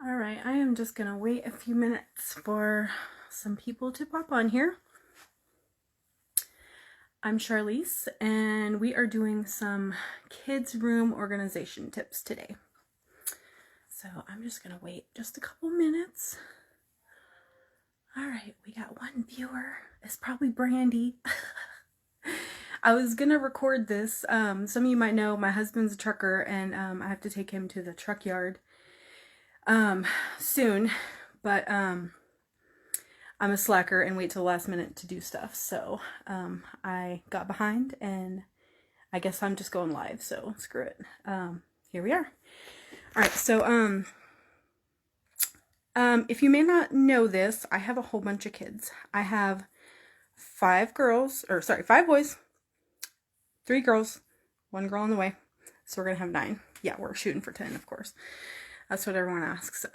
All right, I am just gonna wait a few minutes for some people to pop on here. I'm Charlize, and we are doing some kids' room organization tips today. So I'm just gonna wait just a couple minutes. All right, we got one viewer. It's probably Brandy. I was gonna record this. Some of you might know my husband's a trucker, and I have to take him to the truck yard soon, but I'm a slacker and wait till the last minute to do stuff. So I got behind, and I guess I'm just going live. So screw it. Here we are. All right. So if you may not know this, I have a whole bunch of kids. I have 5 boys, 3 girls, 1 girl on the way. So we're gonna have 9. Yeah, we're shooting for 10, of course. That's what everyone asks.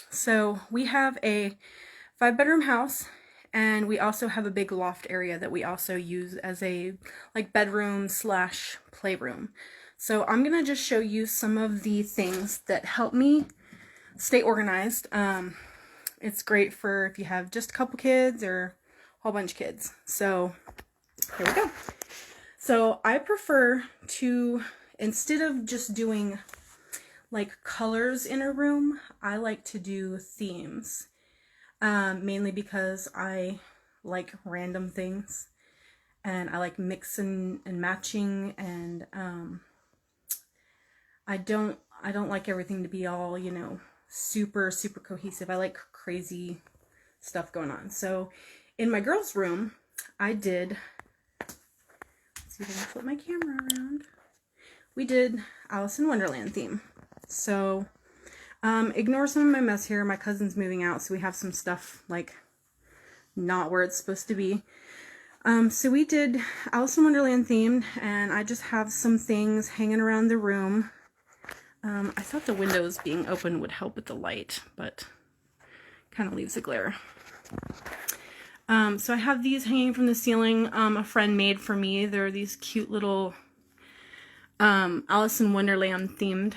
So we have a 5-bedroom house, and we also have a big loft area that we also use as a like bedroom / playroom. So I'm gonna just show you some of the things that help me stay organized. It's great for if you have just a couple kids or a whole bunch of kids. So here we go. So I prefer to, instead of just doing like colors in a room, I like to do themes. Mainly because I like random things, and I like mixing and matching, and I don't like everything to be all, super cohesive. I like crazy stuff going on. So in my girls' room, I did, let's see if I can flip my camera around. We did Alice in Wonderland theme. So ignore some of my mess here. My cousin's moving out, so we have some stuff like not where it's supposed to be. So we did Alice in Wonderland themed, and I just have some things hanging around the room. I thought the windows being open would help with the light, but kind of leaves a glare. So I have these hanging from the ceiling. A friend made for me. They're these cute little Alice in Wonderland themed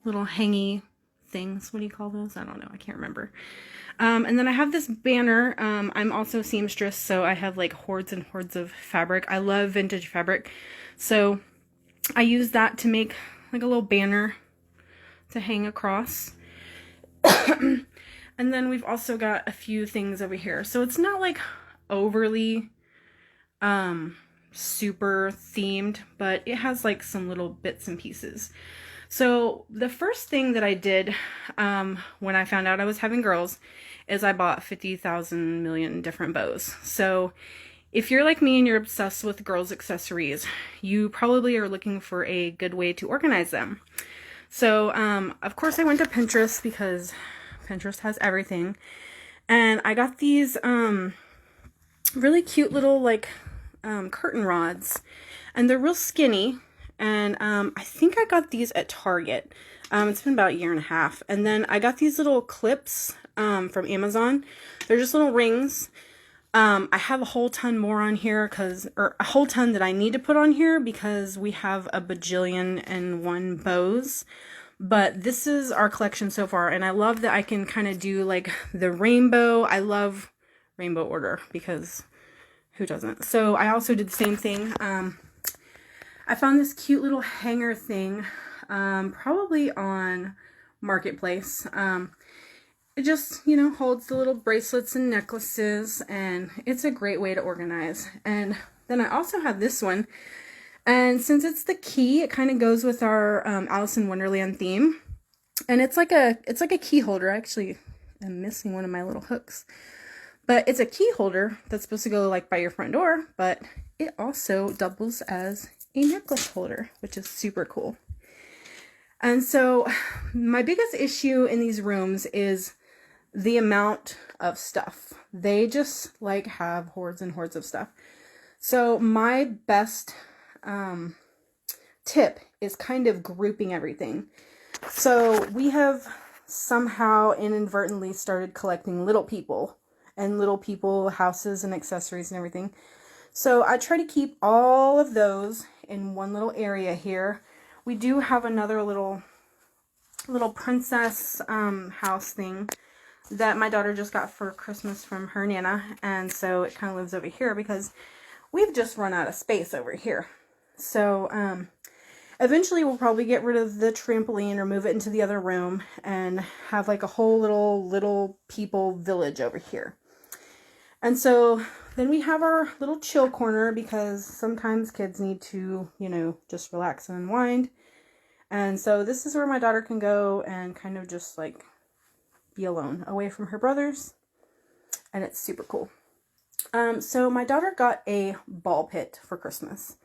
little hangy things. What do you call those? I don't know. I can't remember. And then I have this banner. I'm also a seamstress, so I have like hordes and hordes of fabric. I love vintage fabric. So I use that to make like a little banner to hang across. And then we've also got a few things over here. So it's not like overly super themed, but it has like some little bits and pieces. So the first thing that I did when I found out I was having girls is I bought 50,000 million different bows. So if you're like me and you're obsessed with girls' accessories, you probably are looking for a good way to organize them. So of course I went to Pinterest because Pinterest has everything. And I got these really cute little like curtain rods, and they're real skinny. And I think I got these at Target. It's been about a year and a half. And then I got these little clips from Amazon. They're just little rings. I have a whole ton more on here or a whole ton that I need to put on here because we have a bajillion and 1 bows. But this is our collection so far, and I love that I can kind of do like the rainbow. I love rainbow order because who doesn't? So I also did the same thing. I found this cute little hanger thing, probably on Marketplace. It just, holds the little bracelets and necklaces, and it's a great way to organize. And then I also have this one, and since it's the key, it kind of goes with our Alice in Wonderland theme. And it's like a key holder. Actually, I'm missing one of my little hooks. But it's a key holder that's supposed to go like by your front door, but it also doubles as a necklace holder, which is super cool. And so my biggest issue in these rooms is the amount of stuff. They just like have hordes and hordes of stuff. So my best tip is kind of grouping everything. So we have somehow inadvertently started collecting little people and little people houses and accessories and everything. So I try to keep all of those in one little area here. We do have another little little princess house thing that my daughter just got for Christmas from her Nana. And so it kind of lives over here because we've just run out of space over here. So eventually we'll probably get rid of the trampoline or move it into the other room and have like a whole little people village over here. And so then we have our little chill corner because sometimes kids need to, you know, just relax and unwind. And so this is where my daughter can go and kind of just like be alone, away from her brothers. And it's super cool. So my daughter got a ball pit for Christmas.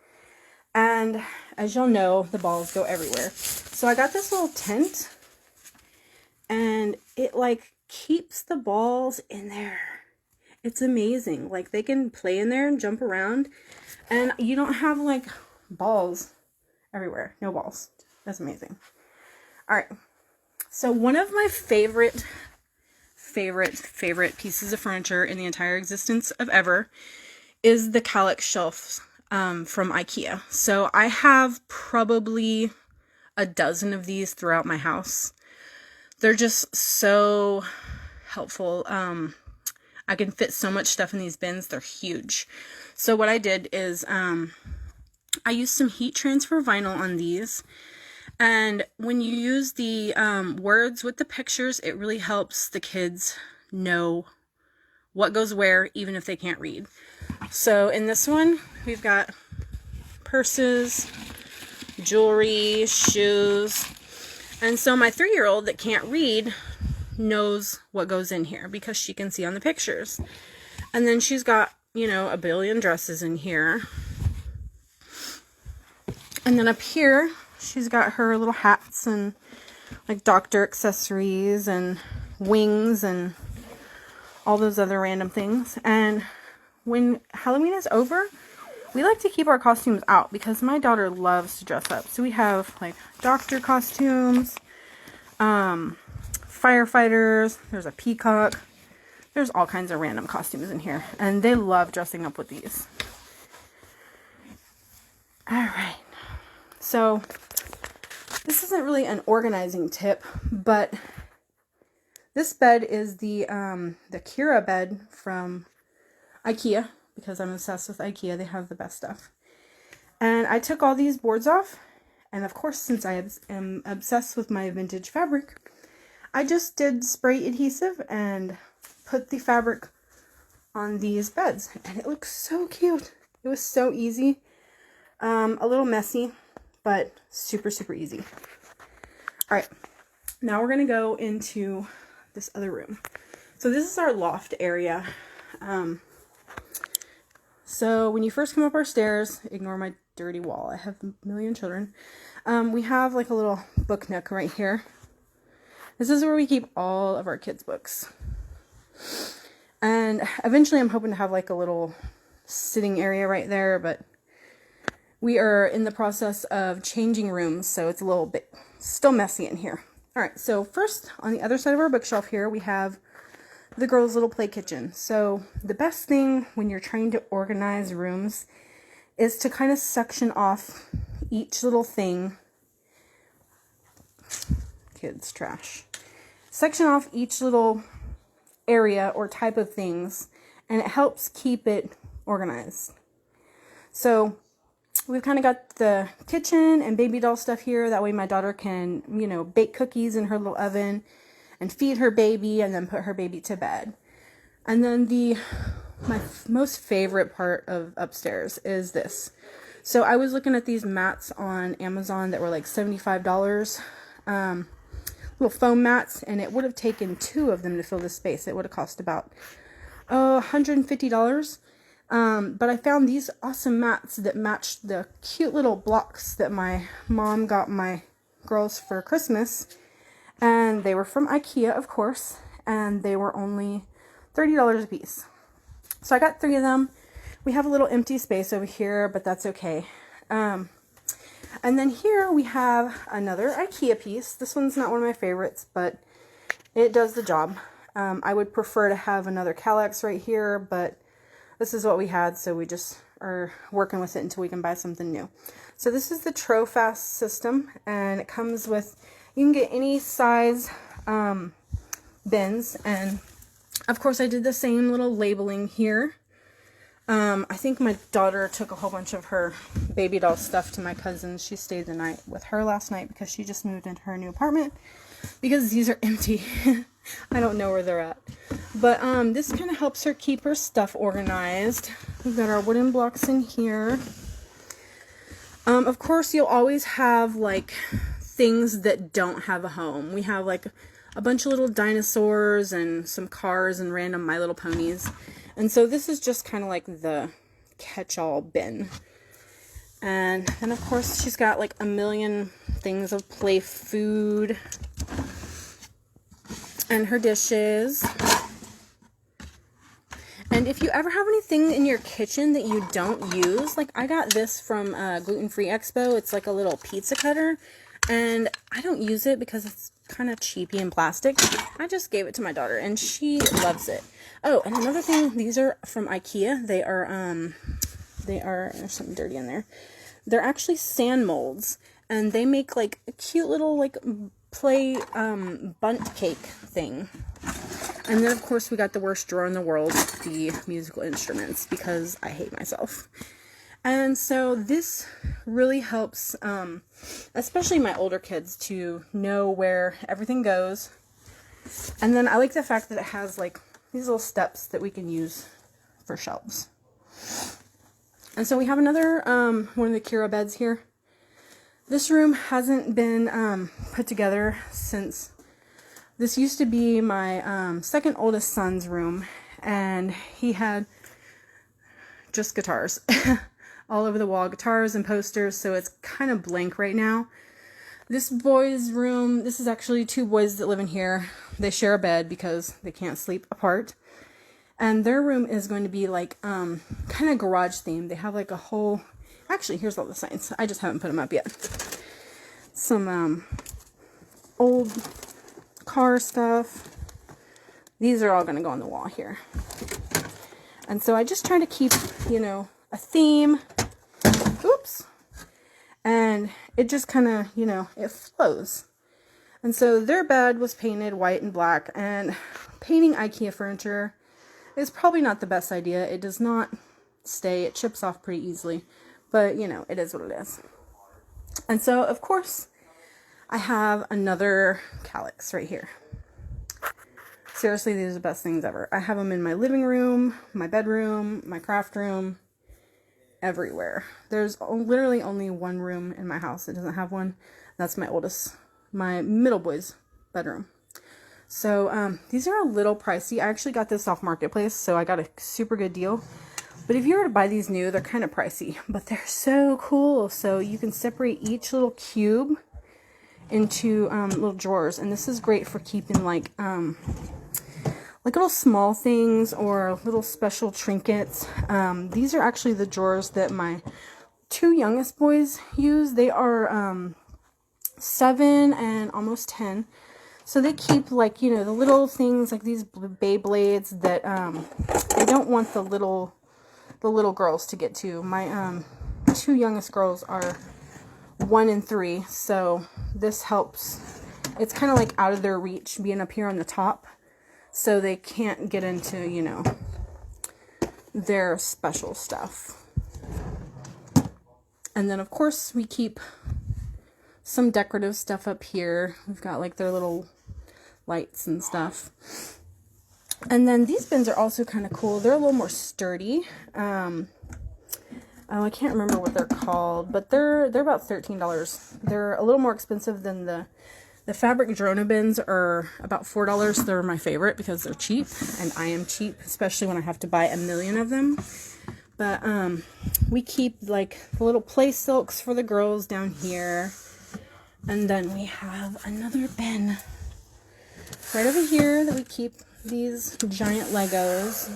And as y'all know, the balls go everywhere. So I got this little tent. And it like keeps the balls in there. It's amazing. Like they can play in there and jump around. And you don't have like balls everywhere. No balls. That's amazing. Alright. So one of my favorite pieces of furniture in the entire existence of ever is the Kallax shelves from IKEA. So I have probably a dozen of these throughout my house. They're just so helpful. I can fit so much stuff in these bins. They're huge. So what I did is I used some heat transfer vinyl on these. And when you use the words with the pictures, it really helps the kids know what goes where, even if they can't read. So in this one, we've got purses, jewelry, shoes. And so my 3-year-old that can't read knows what goes in here because she can see on the pictures. And then she's got, you know, a billion dresses in here. And then up here, she's got her little hats and like doctor accessories and wings and all those other random things. And when Halloween is over, we like to keep our costumes out because my daughter loves to dress up. So we have like doctor costumes, firefighters, there's a peacock, there's all kinds of random costumes in here. And they love dressing up with these. Alright, so this isn't really an organizing tip, but this bed is the Kira bed from IKEA because I'm obsessed with IKEA. They have the best stuff. And I took all these boards off, and of course, since I am obsessed with my vintage fabric, I just did spray adhesive and put the fabric on these beds, and it looks so cute. It was so easy. A little messy, but super, super easy. All right, now we're going to go into this other room. So this is our loft area. So when you first come up our stairs, ignore my dirty wall. I have a million children. We have like a little book nook right here. This is where we keep all of our kids' books. And eventually I'm hoping to have like a little sitting area right there, but we are in the process of changing rooms, so it's a little bit still messy in here. All right, so first on the other side of our bookshelf here, we have the girls' little play kitchen. So the best thing when you're trying to organize rooms is to kind of section off each little thing. Kids trash. Section off each little area or type of things, and it helps keep it organized. So we've kind of got the kitchen and baby doll stuff here. That way my daughter can, you know, bake cookies in her little oven and feed her baby and then put her baby to bed. And then my most favorite part of upstairs is this. So I was looking at these mats on Amazon that were like $75, little foam mats, and it would have taken 2 of them to fill this space. It would have cost about $150. But I found these awesome mats that matched the cute little blocks that my mom got my girls for Christmas. And they were from IKEA, of course, and they were only $30 a piece. So I got 3 of them. We have a little empty space over here, but that's okay. And then here we have another IKEA piece. This one's not one of my favorites, but it does the job. I would prefer to have another Kallax right here, but this is what we had, so we just are working with it until we can buy something new. So this is the Trofast system, and it comes with, You can get any size bins, and of course I did the same little labeling here. I think my daughter took a whole bunch of her baby doll stuff to my cousin. She stayed the night with her last night because she just moved into her new apartment, because these are empty. I don't know where they're at. But this kind of helps her keep her stuff organized. We've got our wooden blocks in here. Of course, you'll always have like things that don't have a home. We have like a bunch of little dinosaurs and some cars and random My Little Ponies. And so this is just kind of like the catch-all bin. And then of course she's got like a million things of play food and her dishes. And if you ever have anything in your kitchen that you don't use, like I got this from Gluten Free Expo. It's like a little pizza cutter, and I don't use it because it's kind of cheapy and plastic. I just gave it to my daughter and she loves it. Oh, and another thing, these are from IKEA. They are, there's something dirty in there. They're actually sand molds, and they make like a cute little like play bundt cake thing. And then of course we got the worst drawer in the world, the musical instruments, because I hate myself. And so this really helps, especially my older kids, to know where everything goes. And then I like the fact that it has like these little steps that we can use for shelves. And so we have another one of the Kira beds here. This room hasn't been put together since this used to be my second oldest son's room, and he had just guitars all over the wall, guitars and posters, so it's kind of blank right now. This boy's room, this is actually two boys that live in here. They share a bed because they can't sleep apart. And their room is going to be like kind of garage themed. They have like a whole, actually here's all the signs. I just haven't put them up yet. Some old car stuff. These are all going to go on the wall here. And so I just try to keep, you know, a theme. Oops. And it just kind of, you know, it flows. And so their bed was painted white and black, and painting IKEA furniture is probably not the best idea. It does not stay. It chips off pretty easily, but you know, it is what it is. And so of course I have another calyx right here. Seriously, these are the best things ever. I have them in my living room, my bedroom, my craft room, everywhere. There's literally only one room in my house that doesn't have one. That's my middle boy's bedroom. So these are a little pricey. I actually got this off Marketplace, so I got a super good deal. But if you were to buy these new, they're kind of pricey, but they're so cool. So you can separate each little cube into little drawers, and this is great for keeping like little small things or little special trinkets. These are actually the drawers that my two youngest boys use. They are 7 and almost 10. So they keep like, you know, the little things like these Beyblades that they don't want the little girls to get to. My two youngest girls are 1 and 3, so this helps. It's kind of like out of their reach being up here on the top, so they can't get into, you know, their special stuff. And then of course we keep some decorative stuff up here. We've got like their little lights and stuff. And then these bins are also kind of cool. They're a little more sturdy. Oh, I can't remember what they're called, but they're about $13. They're a little more expensive than the fabric Drona bins are about $4. They're my favorite because they're cheap, and I am cheap, especially when I have to buy a million of them. But we keep like the little play silks for the girls down here. And then we have another bin right over here that we keep these giant Legos.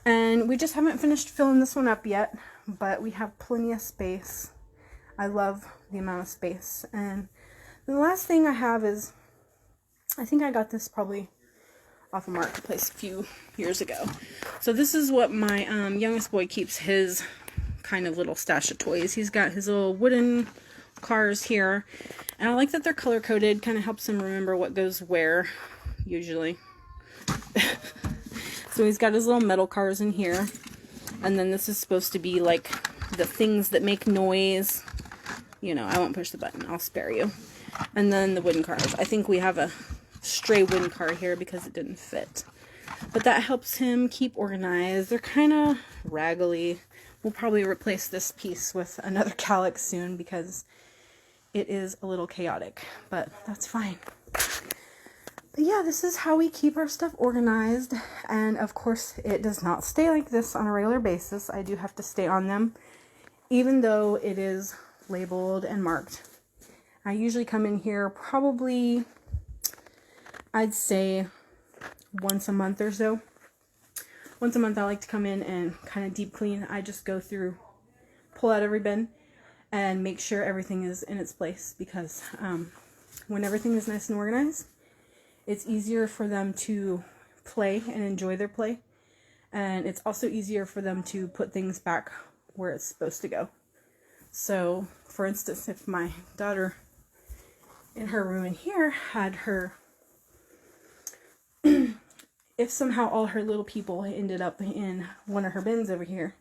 And we just haven't finished filling this one up yet, but we have plenty of space. I love the amount of space. And the last thing I have is, I think I got this probably off of Marketplace a few years ago. So this is what my youngest boy keeps his kind of little stash of toys. He's got his little wooden cars here. And I like that they're color coded, kind of helps him remember what goes where, usually. So he's got his little metal cars in here. And then this is supposed to be like the things that make noise. You know, I won't push the button, I'll spare you. And then the wooden cars. I think we have a stray wooden car here because it didn't fit. But that helps him keep organized. They're kind of raggedy. We'll probably replace this piece with another calyx soon because it is a little chaotic, but that's fine. But yeah, this is how we keep our stuff organized. And of course, it does not stay like this on a regular basis. I do have to stay on them, even though it is labeled and marked. I usually come in here probably, I'd say, once a month or so. Once a month I like to come in and kind of deep clean. I just go through, pull out every bin, and make sure everything is in its place, because when everything is nice and organized, it's easier for them to play and enjoy their play. And it's also easier for them to put things back where it's supposed to go. So, for instance, if my daughter in her room in here had her, if somehow all her little people ended up in one of her bins over here,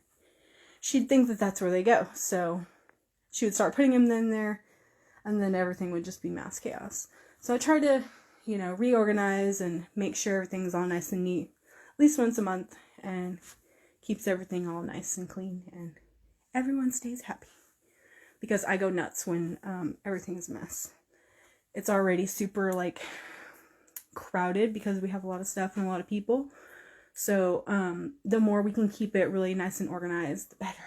she'd think that that's where they go. So she would start putting them in there, and then everything would just be mass chaos. So I try to, you know, reorganize and make sure everything's all nice and neat at least once a month, and keeps everything all nice and clean, and everyone stays happy. Because I go nuts when everything's a mess. It's already super like crowded because we have a lot of stuff and a lot of people. So the more we can keep it really nice and organized, the better.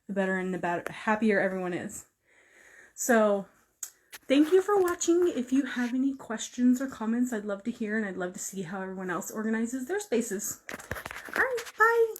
The better and the happier everyone is. So thank you for watching. If you have any questions or comments, I'd love to hear, and I'd love to see how everyone else organizes their spaces. All right, bye.